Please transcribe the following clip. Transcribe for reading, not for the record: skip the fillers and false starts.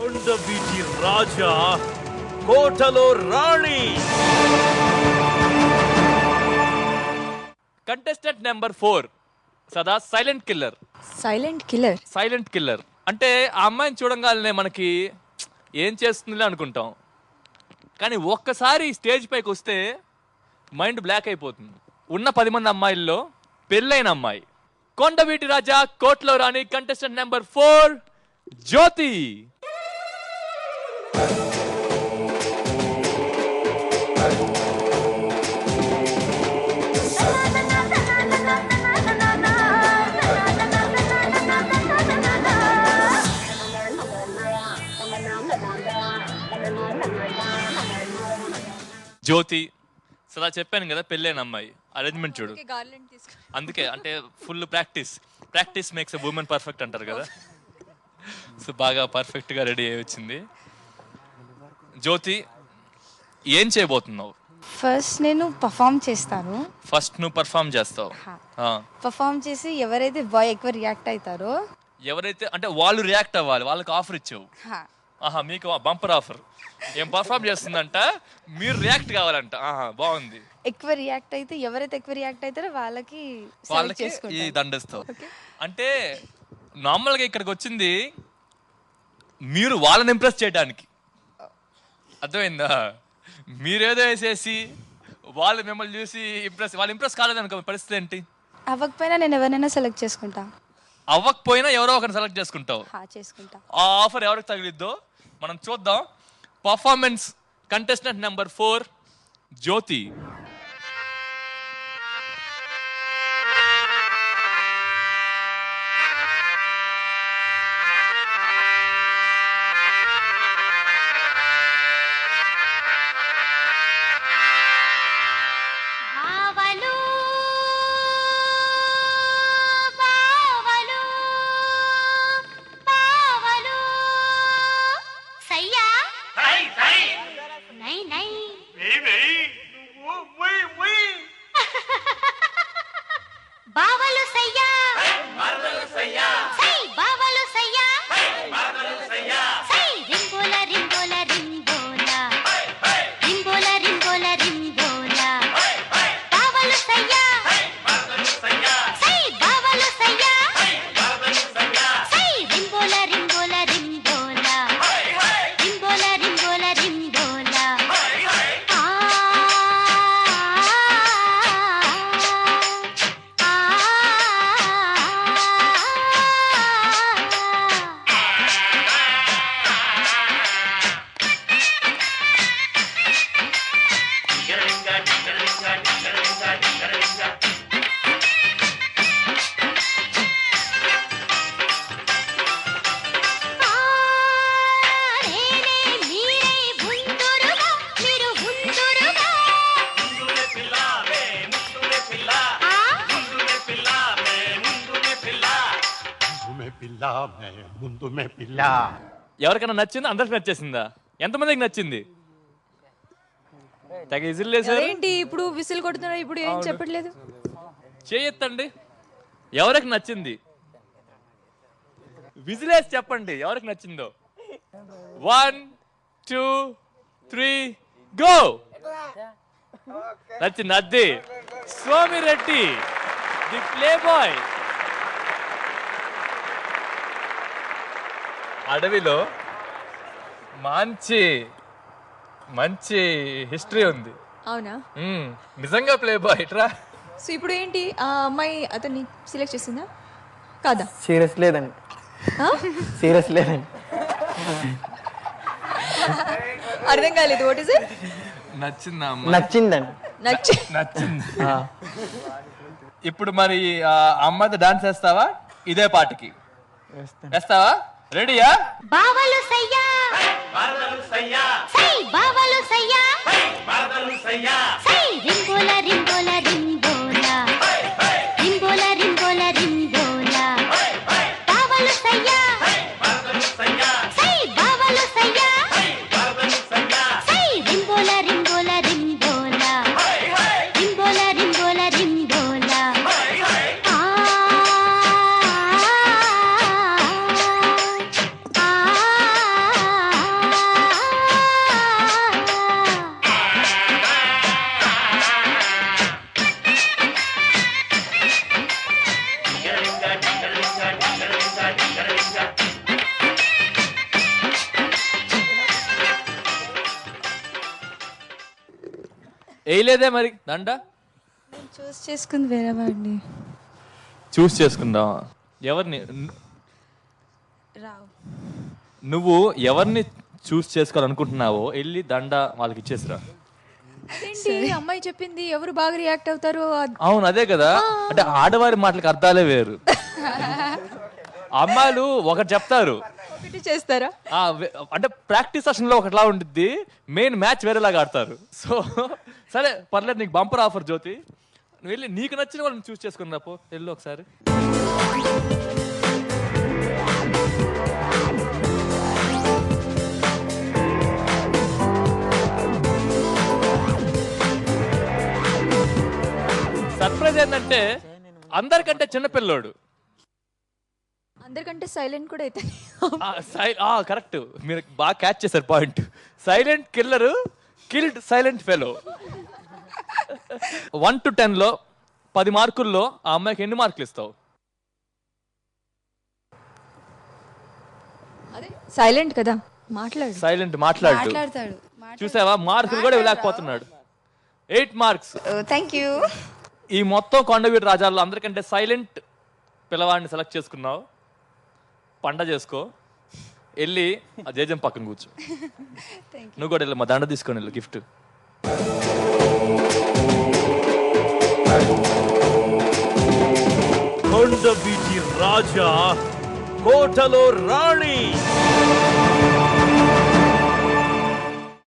కొండవీటి రాజా కోటలో రాణి. Contestant number 4 సదా silent killer. Silent killer అంటే ఆ అమ్మాయిని చూడంగానే మనకి ఏం చేస్తుందిలే అనుకుంటాం, కానీ ఒక్కసారి స్టేజ్ పైకి వస్తే మైండ్ బ్లాక్ అయిపోతుంది. ఉన్న 10 మంది అమ్మాయిల్లో పెళ్ళైన అమ్మాయి కొండవీటి రాజా కోట్లో రాణి కంటెస్టెంట్ నెంబర్ 4 జ్యోతి. జ్యోతి సదా చెప్పాను కదా పెళ్ళైన అమ్మాయి. అరేంజ్మెంట్ చూడు, అందుకే అంటే full practice makes a women perfect అంటారు కదా. సో బాగా పర్ఫెక్ట్గా రెడీ అయ్యి వచ్చింది. జ్యోతి ఏం చేయబోతున్నావు? ఫస్ట్ నేను పర్ఫామ్ చేస్తాను. ఫస్ట్ నువ్వు పర్ఫామ్ చేస్తావు. పర్ఫామ్ చేసి ఎవరైతే బాయ్ ఎక్కువ రియాక్ట్ అవుతారో, ఎవరైతే అంటే వాళ్ళు రియాక్ట్ అవ్వాలి, వాళ్ళకి ఆఫర్ ఇచ్చావు. ఆహా, మీకు బంపర్ ఆఫర్. ఏం పర్ఫామ్ చేస్తుందంట, మీరు రియాక్ట్ కావాలంట. ఆహా, బాగుంది. ఎక్కువ రియాక్ట్ అయితే ఎవరైతే ఎక్కువ రియాక్ట్ అవుతారో వాళ్ళకి ఈ దండస్తావు. అంటే నార్మల్గా ఇక్కడికి వచ్చింది మీరు వాళ్ళని ఇంప్రెస్ చేయడానికి, అర్థమైందా? మీరేదో వేసేసి వాళ్ళు మిమ్మల్ని చూసి వాళ్ళు ఇంప్రెస్ కాలేదనుకో పరిస్థితి ఏంటి? అవ్వకపోయినా నేను ఎవరైనా సెలెక్ట్ చేసుకుంటా. అవ్వకపోయినా ఎవరో ఒకరిని సెలెక్ట్ చేసుకుంటావు. చేసుకుంటా. ఆ ఆఫర్ ఎవరికి తగిలిద్దో మనం చూద్దాం. పర్ఫార్మెన్స్ కంటెస్టెంట్ నెంబర్ 4 జ్యోతి. ఎవరికైనా నచ్చిందా? అందరికి నచ్చేసిందా? ఎంతమందికి నచ్చింది? తెగ విజిల్ వేసారు. ఏంటి ఇప్పుడు విసిల్ కొడుతున్నా, ఇప్పుడు ఏం చెప్పట్లేదు? చేయొత్తండి. ఎవరికి నచ్చింది విజిలేసి చెప్పండి ఎవరికి నచ్చిందో. 1 2 3 గో. నచ్చింది. అద్ది సోమిరెడ్డి ది ప్లే బాయ్. అడవిలో మంచి మంచి హిస్టరీ ఉంది. అవునా? నిజంగా ప్లే బాయ్ ట్రా. సో ఇప్పుడు ఏంటి, ఆ అమ్మాయి అతన్ని సెలెక్ట్ చేసిందా కాదా? సీరియస్ లేదండి. అర్థం కాలేదు. What is it? నచ్చిందా? నచ్చిందండి. నచ్చింది. ఇప్పుడు మరి అమ్మాయితో డాన్స్ వేస్తావా? ఇదే పాటకి వేస్తావా? రెడీయా? బావలు సయ్యా, బావలు సయ్యా, సై బావలు సయ్యా, బావలు సయ్యా, సై రింబోలా రింబోలా రింబోలా, రింబోలా రింబోలా రింబోలా, బావలు సయ్యా, బావలు సయ్యా, సై బావలు సయ్యా, బావలు సయ్యా, సై రింబోలా రింబోలా రింబోలా, రింబోలా రింబోలా రింబోలా. వేయలేదే మరి దండ. నేను చూస్ చేసుకుంది వేరే వాడిని. చూస్ చేసుకుందాం. ఎవరిని? రావు. నువ్వు ఎవరిని చూస్ చేసుకోవాలనుకుంటున్నావో వెళ్ళి దండ వాళ్ళకి ఇచ్చేసిరా. ఏంటి అమ్మాయి చెప్పింది ఎవరు బాగా రియాక్ట్ అవుతారో అవును అదే కదా. అంటే ఆడవారి మాటలకు అర్థాలే వేరు. అమ్మాయిలు ఒకటి చెప్తారు, ఒకటి చేస్తారా? అంటే ప్రాక్టీస్ సెషన్ లో ఒకటిలా ఉండిద్ది, మెయిన్ మ్యాచ్ వేరేలాగా ఆడతారు. సో సరే పర్లేదు, నీకు బంపర్ ఆఫర్ జ్యోతి. నువ్వు వెళ్ళి నీకు నచ్చిన వాళ్ళని చూస్ చేసుకుని రాపో. వెళ్ళు ఒకసారి. సర్ప్రైజ్ ఏంటంటే అందరికంటే చిన్నపిల్లోడు. అందరికంటే సైలెంట్ కూడా అయితే. కరెక్ట్, మీరు బాగా క్యాచ్ చేశారు point. Silent killer killed silent fellow. 1 to 10 లో 10 మార్కుల్లో ఆ అమ్మాయికి ఎన్ని మార్కులు ఇస్తావు? అదే సైలెంట్ కదా, మాట్లాడు. సైలెంట్ మాట్లాడు. చూసావా, మార్కులు కూడా ఇవ్వలేకపోతున్నాడు. 8 మార్క్స్. Thank you. ఈ మొత్తం కొండవీడు రాజాల్లో అందరికంటే సైలెంట్ పిల్లవాడిని సెలెక్ట్ చేసుకున్నావు. పండ చేసుకో, వెళ్ళి ఆ జేజం పక్కన కూర్చో. నువ్వు కూడా వెళ్ళి మా దండ తీసుకొని వెళ్ళు, గిఫ్ట్. కొండవీటి రాజా, కోటలో రాణి.